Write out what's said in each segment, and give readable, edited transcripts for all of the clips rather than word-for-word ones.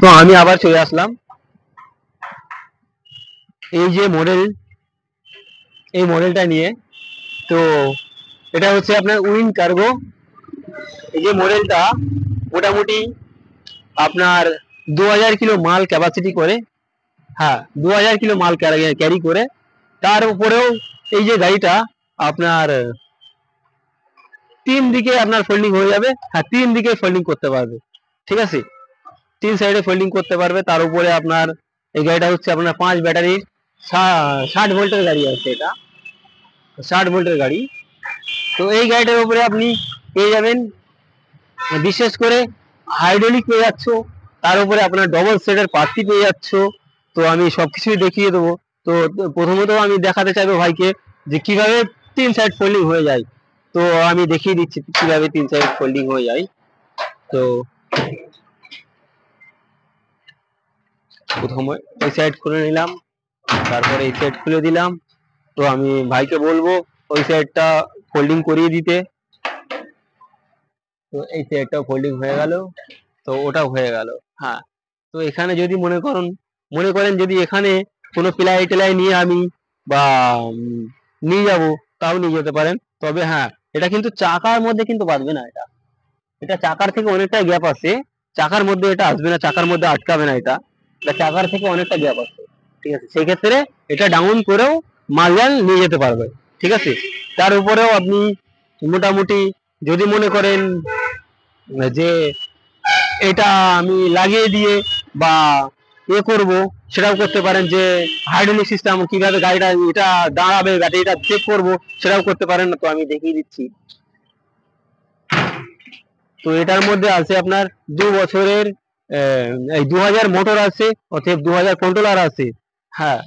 তো আমি আবার চলে আসলাম এই যে মডেল, এই মডেলটা নিয়ে। তো এটা হচ্ছে আপনার উইন কার্গো। এই যে মডেলটা মোটামুটি আপনার 2000 কিলো মাল ক্যাপাসিটি করে। হ্যাঁ, 2000 কিলো মাল ক্যারি করে। তার উপরেও এই যে গাড়িটা আপনার 3 দিকে আপনার ফোল্ডিং হয়ে যাবে। হ্যাঁ, 3 দিকে ফোল্ডিং করতে পারবে, ঠিক আছে, 3 সাইডে ফোল্ডিং করতে পারবে। তার উপরে আপনার এই গাড়িটা হচ্ছে আপনার 5 ব্যাটারির 60 ভোল্টের গাড়ি আছে এটা, 60 ভোল্টের গাড়ি। তো এই গাড়িটার উপরে আপনি পেয়ে যাবেন বিশেষ করে হাইড্রোলিক পেয়ে যাচ্ছ, তার উপরে আপনার ডবল সেটের পার্টি পেয়ে যাচ্ছ। তো আমি সবকিছুই দেখিয়ে দেবো। তো প্রথমত আমি দেখাতে চাইবো ভাইকে যে কিভাবে 3 সাইড ফোল্ডিং হয়ে যায়। তো আমি দেখিয়ে দিচ্ছি কিভাবে 3 সাইড ফোল্ডিং হয়ে যায়। তো প্রথমে এই সাইড খুলে নিলাম, তারপরে এই সাইড খুলে দিলাম। তো আমি ভাইকে বলবো ওই সাইডটা ফোল্ডিং করিয়ে দিতে। তো এই সাইডটাও ফোল্ডিং হয়ে গেল, তো ওটাও হয়ে গেল। হ্যাঁ, তো এখানে যদি মনে করেন যদি এখানে কোনো প্লাই টেলাই নিয়ে আমি বা নিয়ে যাব, তাও নিয়ে যেতে পারেন। তবে হ্যাঁ, এটা কিন্তু চাকার মধ্যে কিন্তু বাঁধবে না। এটা এটা চাকার থেকে অনেকটা গ্যাপ আছে, চাকার মধ্যে এটা আসবে না, চাকার মধ্যে আটকাবে না। এটা এটা চাকার থেকে অনেকটা গ্যাপ আছে, ঠিক আছে। সেই ক্ষেত্রে এটা ডাউন করেও মালজাল নিয়ে যেতে পারবে, ঠিক আছে। তার উপরেও আপনি মোটামুটি যদি মনে করেন যে এটা আমি লাগিয়ে দিয়ে বা করব, সেটাও করতে পারেন। যে হাইড্রোলিক সিস্টেম কিভাবে গাড়িটা এটা দাঁড়াবে, ব্যাটারিটা চেক করব, সেটাও করতে পারেন। না তো আমি দেখিয়ে দিচ্ছি। তো এটার মধ্যে আছে আপনার 2 বছরের এই 2000 মোটর আছে, অতএব 2000 কন্ট্রোলার আছে। হ্যাঁ,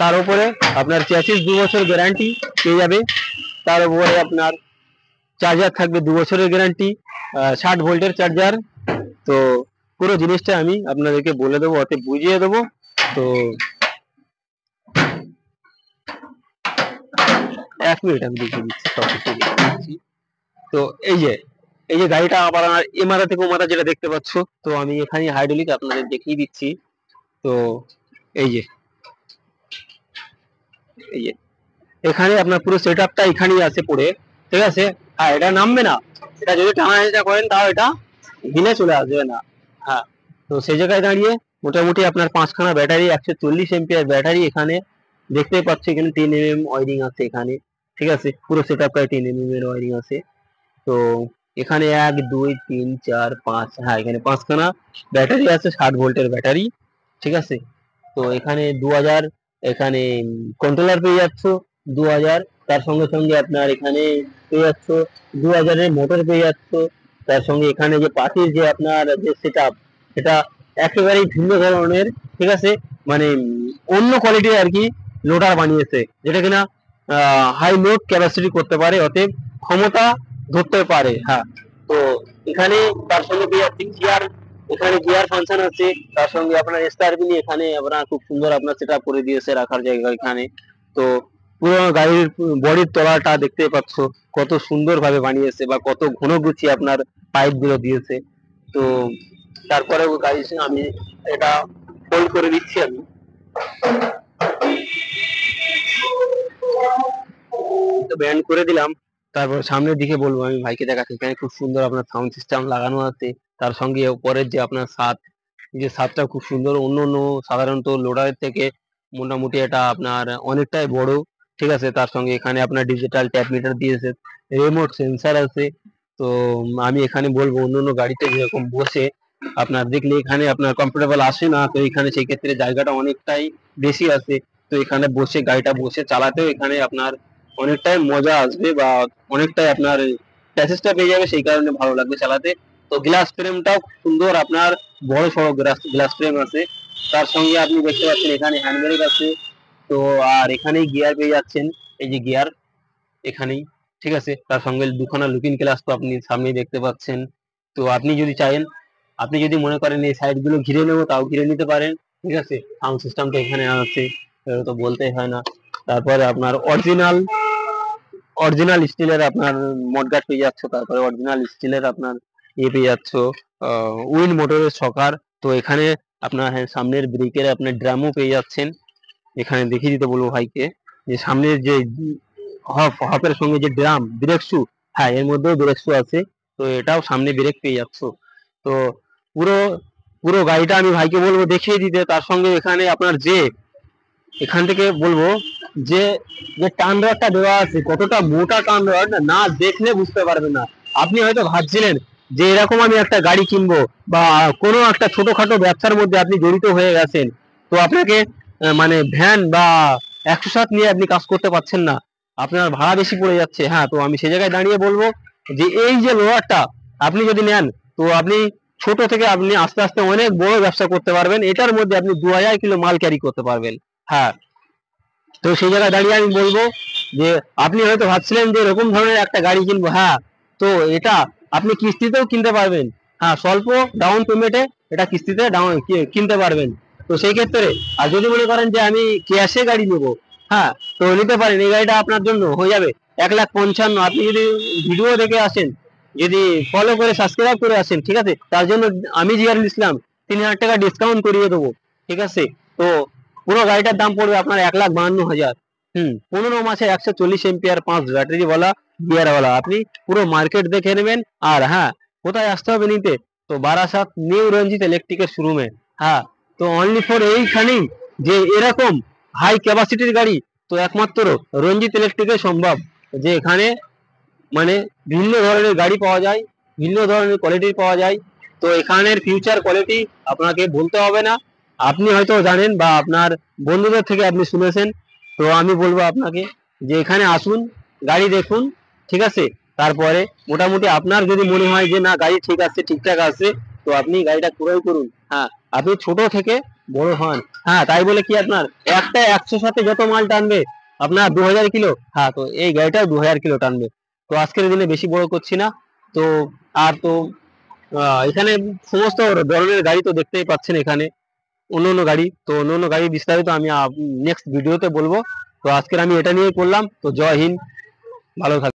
তার উপরে আপনার চ্যাসিস 2 বছর গ্যারান্টি পেয়ে যাবে। তার উপরে আপনার চার্জার থাকবে 2 বছরের গ্যারান্টি, 60 ভোল্টের চার্জার। তো পুরো জিনিসটা আমি আপনাদেরকে বলে দেবো, অতএব বুঝিয়ে দেবো। তো 1 মিনিট আমি দেখিয়ে দিচ্ছি, সবকিছু দেখিয়ে দিচ্ছি। তো এই যে গাড়িটা আবার আমার এ মাথা থেকে ও মাথা যেটা দেখতে পাচ্ছ, তো আমি এখানে হাইড্রোলিক আপনাদের দেখিয়ে দিচ্ছি। তো এই যে এই যে এখানে আপনার পুরো সেট আপটা এখানেই আছে পড়ে, ঠিক আছে। হ্যাঁ, এটা নামবে না। এটা যদি টানা হেঁচা করেন তাও এটা দিনে চলে আসবে না। হ্যাঁ, তো সেই জায়গায় দাঁড়িয়ে মোটামুটি আপনার 5খানা ব্যাটারি, 140 এম্পিয়ার ব্যাটারি এখানে দেখতেই পাচ্ছি। এখানে 10 mm ওয়ারিং আছে এখানে, ঠিক আছে। পুরো সেট আপটায় 10 mm এর ওয়ারিং আছে। তো এখানে 1 2 3 4 5, হ্যাঁ এখানে 5খানা ব্যাটারি আছে, 60 ভোল্টের ব্যাটারি, ঠিক আছে। তো এখানে 2000 এখানে কন্ট্রোলার পেয়ে যাচ্ছ 2000। তার সঙ্গে সঙ্গে আপনার এখানে পেয়ে যাচ্ছ 2000 এর মোটর পেয়ে যাচ্ছ। তার সঙ্গে এখানে যে পাশের যে আপনার যে সেটআপ, সেটা একেবারেই ভিন্ন ধরনের, ঠিক আছে। মানে অন্য কোয়ালিটির আর কি লোডার বানিয়েছে, যেটা কিনা হাই লোড ক্যাপাসিটি করতে পারে, অতএব ক্ষমতা ধরতে পারে। হ্যাঁ, তো এখানে তার সঙ্গে পেয়ে যাচ্ছি গিয়ার, এখানে গিয়ার ফাংশন আছে। তার সঙ্গে আপনার স্টারবিনি এখানে আপনার খুব সুন্দর আপনার সেট আপ করে দিয়েছে, রাখার জায়গা এখানে। তো পুরো গাড়ির বডির তলাটা দেখতে পাচ্ছ কত সুন্দর ভাবে বানিয়েছে, বা কত ঘন গুছিয়ে আপনার পাইপ গুলো দিয়েছে। তো তারপরে গাড়ির সঙ্গে আমি এটা ফোল্ড করে দিচ্ছি আমি। ব্যান্ড করে দিলাম। তারপর সামনের দিকে বলবো আমি ভাইকে দেখাচ্ছি, এখানে খুব সুন্দর আপনার সাউন্ড সিস্টেম লাগানো আছে। তার সঙ্গে উপরের যে আপনার ছাদ, যে ছাদটা খুব সুন্দর, অন্য অন্য সাধারণত লোডারের থেকে মোটামুটি এটা আপনার অনেকটাই বড়, ঠিক আছে। তার সঙ্গে এখানে আপনার ডিজিটাল ট্যাপ মিটার দিয়েছে, রিমোট সেন্সার আছে। তো আমি এখানে বলবো অন্য অন্য গাড়িতে যেরকম বসে আপনার দেখলে এখানে আপনার কমফোর্টেবল আসে না, তো এখানে সেই ক্ষেত্রে জায়গাটা অনেকটাই বেশি আছে। তো এখানে বসে গাড়িটা বসে চালাতেও এখানে আপনার অনেকটাই মজা আসবে, বা অনেকটাই আপনার প্যাসেজটা পেয়ে যাবে, সেই কারণে ভালো লাগবে চালাতে। তো গ্লাস ফ্রেমটাও সুন্দর, আপনার বড় সড়ো গ্লাস ফ্রেম আছে। তার সঙ্গে আপনি দেখতে পাচ্ছেন এখানে হ্যান্ড ব্রেক আছে। তো আর এখানেই গিয়ার পেয়ে যাচ্ছেন, এই যে গিয়ার এখানেই, ঠিক আছে। তার সঙ্গে দুখানা লুকিং গ্লাস তো আপনি সামনেই দেখতে পাচ্ছেন। তো আপনি যদি চাইেন, আপনি যদি মনে করেন এই সাইড গুলো ঘিরে নেবো, তাও ঘিরে নিতে পারেন, ঠিক আছে। সাউন্ড সিস্টেমটা এখানে আছে, তো বলতেই হয় না। তারপরে আপনার অরিজিনাল স্টিলের আপনার মডগার্ড পেয়ে যাচ্ছ। তারপরে অরিজিনাল স্টিলের আপনার পেয়ে যাচ্ছ উইন মোটরের শকার। তো এখানে আপনার হ্যাঁ সামনের ব্রেকের আপনার ড্রামও পেয়ে যাচ্ছেন। এখানে দেখিয়ে দিতে বলবো ভাইকে যে সামনের যে হপের সঙ্গে যে ড্রাম ব্রেক শু, হ্যাঁ এর মধ্যেও ব্রেক শু আছে। তো এটাও সামনে ব্রেক পেয়ে যাচ্ছ। তো পুরো পুরো গাড়িটা আমি ভাইকে বলবো দেখিয়ে দিতে। তার সঙ্গে এখানে আপনার যে এখান থেকে বলবো যে যে টার্ন রডটা দেওয়া আছে, কতটা মোটা টার্ন রড না দেখলে বুঝতে পারবেন না। আপনি হয়তো ভাবছিলেন যে এরকম আমি একটা গাড়ি কিনবো বা কোনো একটা ছোটখাটো ব্যবসার মধ্যে আপনি জড়িত হয়ে গেছেন, তো আপনাকে মানে ভ্যান বা 107 নিয়ে আপনি কাজ করতে পারছেন না, আপনার ভাড়া বেশি পড়ে যাচ্ছে। হ্যাঁ, তো আমি সে জায়গায় দাঁড়িয়ে বলবো যে এই যে লোয়ারটা আপনি যদি নেন, তো আপনি ছোট থেকে আপনি আস্তে আস্তে অনেক বড় ব্যবসা করতে পারবেন। এটার মধ্যে আপনি 2000 কিলো মাল ক্যারি করতে পারবেন। হ্যাঁ, তো সেই জায়গায় দাঁড়িয়ে আমি বলবো যে আপনি হয়তো ভাবছিলেন যে এরকম ধরনের একটা গাড়ি কিনবো, হ্যাঁ তো এটা আপনি কিস্তিতেও কিনতে পারবেন। হ্যাঁ, স্বল্প ডাউন পেমেন্টে এটা কিস্তিতে কিনতে পারবেন। তো সেই ক্ষেত্রে আর যদি মনে করেন যে আমি ক্যাশে গাড়ি নেবো, হ্যাঁ তো নিতে পারেন। এই গাড়িটা আপনার জন্য হয়ে যাবে 1,55,000। আপনি যদি ভিডিও দেখে আসেন, যদি ফলো করে সাবস্ক্রাইব করে আসেন, ঠিক আছে, তার জন্য আমি জিয়ারুল ইসলাম 3,000 টাকা ডিসকাউন্ট করিয়ে দেবো। ঠিক আছে, তো পুরো গাড়িটার দাম পড়বে আপনার 1,52,000। 15 মাসে 140 এম্পিয়ার 5 ব্যাটারি ওয়ালা গিয়ার ওয়ালা। আপনি পুরো মার্কেট দেখে নেবেন। আর হ্যাঁ, কোথায় আসতে হবে নিতে? তো বারাসাত নিউ রঞ্জিত ইলেকট্রিকের শোরুমে। হ্যাঁ, তো অনলি ফর এইখানেই যে এরকম হাই ক্যাপাসিটির গাড়ি তো একমাত্র রঞ্জিত ইলেকট্রিকে সম্ভব। যে এখানে মানে ভিন্ন ধরনের গাড়ি পাওয়া যায়, ভিন্ন ধরনের কোয়ালিটির পাওয়া যায়। তো এখানের ফিউচার কোয়ালিটি আপনাকে বলতে হবে না, আপনি হয়তো জানেন বা আপনার বন্ধুদের থেকে আপনি শুনেছেন। তো আমি বলবো আপনাকে যে এখানে আসুন, গাড়ি দেখুন, ঠিক আছে, তারপরে মোটামুটি আপনার যদি মনে হয় যে না গাড়ি ঠিক আছে, ঠিকঠাক আছে, তো আপনি গাড়িটা ক্রয় করুন। হ্যাঁ, আপনি ছোট থেকে বড় হন। হ্যাঁ, তাই বলে কি আপনার একটা 100 সাথে যত মাল টানবে আপনার 2000 কিলো, হ্যাঁ তো এই গাড়িটাও 2000 কিলো টানবে। তো আজকের দিনে বেশি বড় করছি না। তো আর তো এখানে সমস্ত ধরনের গাড়ি তো দেখতেই পাচ্ছেন। এখানে অন্য অন্য গাড়ি, তো অন্য অন্য গাড়ি বিস্তারিত আমি নেক্সট ভিডিওতে বলবো। তো আজকের আমি এটা নিয়ে করলাম। তো জয় হিন্দ, ভালো থাকবেন।